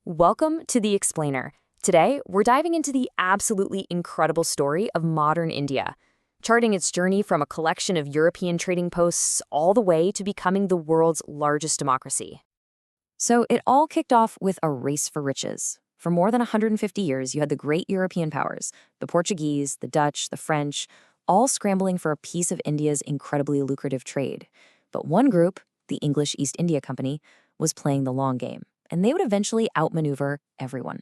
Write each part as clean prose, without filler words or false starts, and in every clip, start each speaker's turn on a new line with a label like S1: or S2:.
S1: Welcome to The Explainer. Today, we're diving into the absolutely incredible story of modern India, charting its journey from a collection of European trading posts all the way to becoming the world's largest democracy. So it all kicked off with a race for riches. For more than 150 years, you had the great European powers, the Portuguese, the Dutch, the French, all scrambling for a piece of India's incredibly lucrative trade. But one group, the English East India Company, was playing the long game, and they would eventually outmaneuver everyone.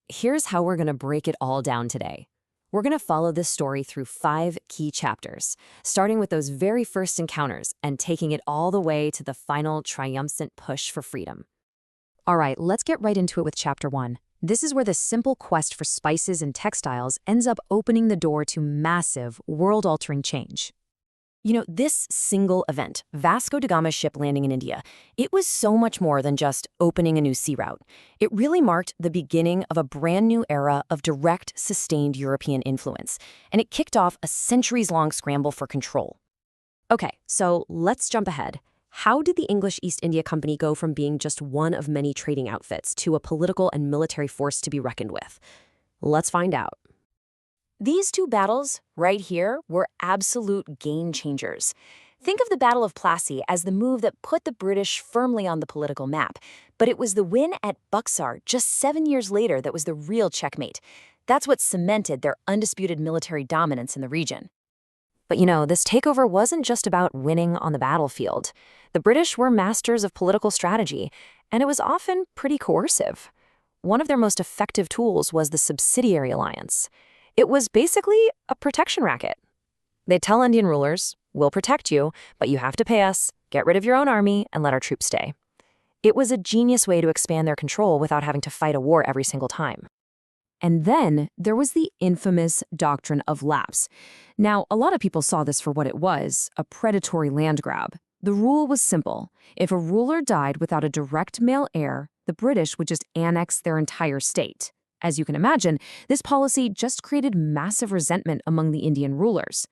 S1: Here's how we're going to break it all down today. We're going to follow this story through 5 key chapters, starting with those very first encounters and taking it all the way to the final triumphant push for freedom. All right, let's get right into it with Chapter 1. This is where the simple quest for spices and textiles ends up opening the door to massive, world-altering change. This single event, Vasco da Gama's ship landing in India, it was so much more than just opening a new sea route. It really marked the beginning of a brand new era of direct, sustained European influence, and it kicked off a centuries-long scramble for control. Okay, so let's jump ahead. How did the English East India Company go from being just one of many trading outfits to a political and military force to be reckoned with? Let's find out. These 2 battles, right here, were absolute game changers. Think of the Battle of Plassey as the move that put the British firmly on the political map, but it was the win at Buxar just 7 years later that was the real checkmate. That's what cemented their undisputed military dominance in the region. But this takeover wasn't just about winning on the battlefield. The British were masters of political strategy, and it was often pretty coercive. One of their most effective tools was the subsidiary alliance. It was basically a protection racket. They'd tell Indian rulers, "We'll protect you, but you have to pay us, get rid of your own army, and let our troops stay." It was a genius way to expand their control without having to fight a war every single time. And then there was the infamous doctrine of lapse. Now, a lot of people saw this for what it was, a predatory land grab. The rule was simple. If a ruler died without a direct male heir, the British would just annex their entire state. As you can imagine, this policy just created massive resentment among the Indian rulers.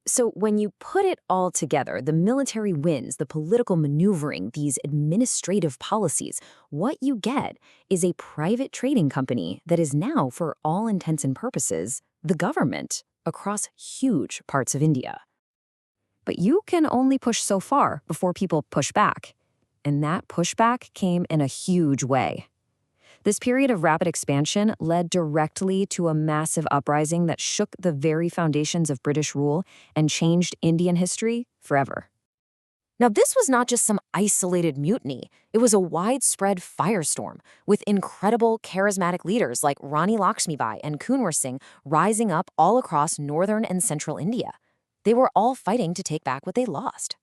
S1: So when you put it all together, the military wins, the political maneuvering, these administrative policies, what you get is a private trading company that is now, for all intents and purposes, the government across huge parts of India. But you can only push so far before people push back. And that pushback came in a huge way. This period of rapid expansion led directly to a massive uprising that shook the very foundations of British rule and changed Indian history forever. Now, this was not just some isolated mutiny. It was a widespread firestorm, with incredible charismatic leaders like Rani Lakshmibai and Kunwar Singh rising up all across northern and central India. They were all fighting to take back what they lost.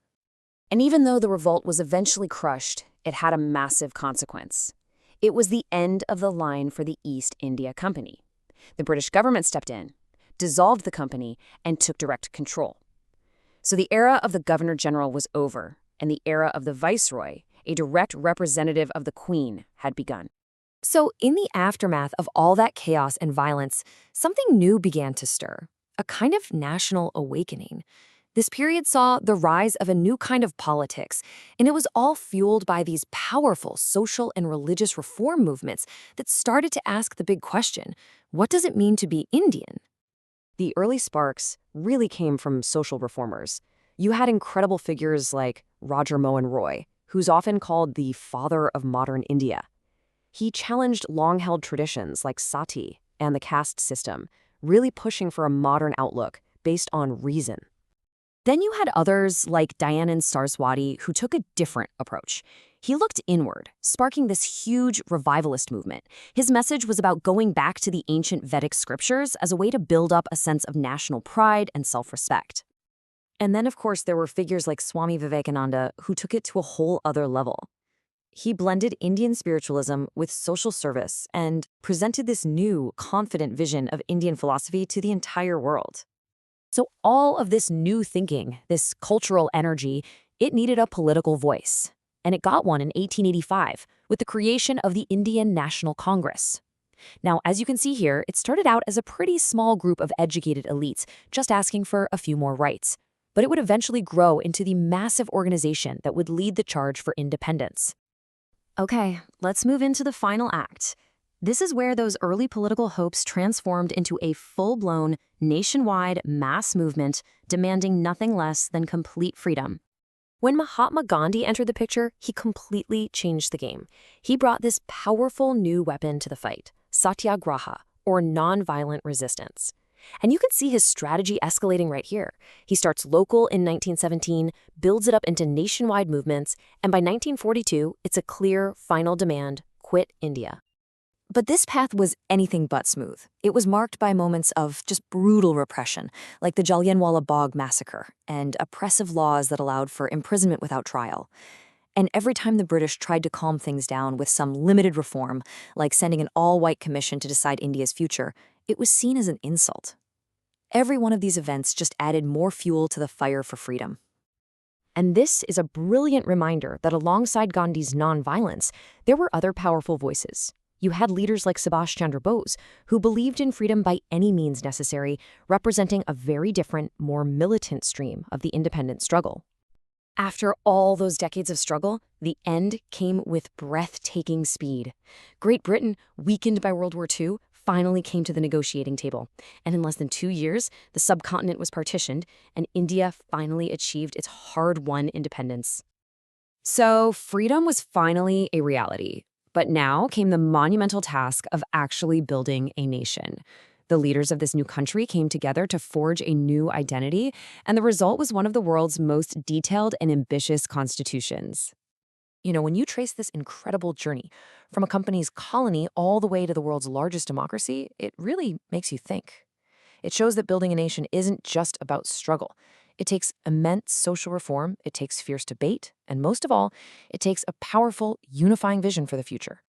S1: And even though the revolt was eventually crushed, it had a massive consequence. It was the end of the line for the East India Company. The British government stepped in, dissolved the company, and took direct control. So the era of the Governor-General was over, and the era of the Viceroy, a direct representative of the Queen, had begun. So in the aftermath of all that chaos and violence, something new began to stir, a kind of national awakening. This period saw the rise of a new kind of politics, and it was all fueled by these powerful social and religious reform movements that started to ask the big question, what does it mean to be Indian? The early sparks really came from social reformers. You had incredible figures like Roger Mohan Roy, who's often called the father of modern India. He challenged long-held traditions like sati and the caste system, really pushing for a modern outlook based on reason. Then you had others like Dayanand Saraswati who took a different approach. He looked inward, sparking this huge revivalist movement. His message was about going back to the ancient Vedic scriptures as a way to build up a sense of national pride and self-respect. And then, of course, there were figures like Swami Vivekananda who took it to a whole other level. He blended Indian spiritualism with social service and presented this new, confident vision of Indian philosophy to the entire world. So all of this new thinking, this cultural energy, it needed a political voice. And it got one in 1885 with the creation of the Indian National Congress. Now, as you can see here, it started out as a pretty small group of educated elites just asking for a few more rights. But it would eventually grow into the massive organization that would lead the charge for independence. Okay, let's move into the final act. This is where those early political hopes transformed into a full-blown, nationwide mass movement demanding nothing less than complete freedom. When Mahatma Gandhi entered the picture, he completely changed the game. He brought this powerful new weapon to the fight, satyagraha, or nonviolent resistance. And you can see his strategy escalating right here. He starts local in 1917, builds it up into nationwide movements, and by 1942, it's a clear, final demand: quit India. But this path was anything but smooth. It was marked by moments of just brutal repression, like the Jallianwala Bagh massacre, and oppressive laws that allowed for imprisonment without trial. And every time the British tried to calm things down with some limited reform, like sending an all-white commission to decide India's future, it was seen as an insult. Every one of these events just added more fuel to the fire for freedom. And this is a brilliant reminder that alongside Gandhi's nonviolence, there were other powerful voices. You had leaders like Subhash Chandra Bose, who believed in freedom by any means necessary, representing a very different, more militant stream of the independence struggle. After all those decades of struggle, the end came with breathtaking speed. Great Britain, weakened by World War II, finally came to the negotiating table. And in less than 2 years, the subcontinent was partitioned, and India finally achieved its hard-won independence. So freedom was finally a reality. But now came the monumental task of actually building a nation. The leaders of this new country came together to forge a new identity, and the result was one of the world's most detailed and ambitious constitutions. When you trace this incredible journey from a company's colony all the way to the world's largest democracy, it really makes you think. It shows that building a nation isn't just about struggle. It takes immense social reform, it takes fierce debate, and most of all, it takes a powerful, unifying vision for the future.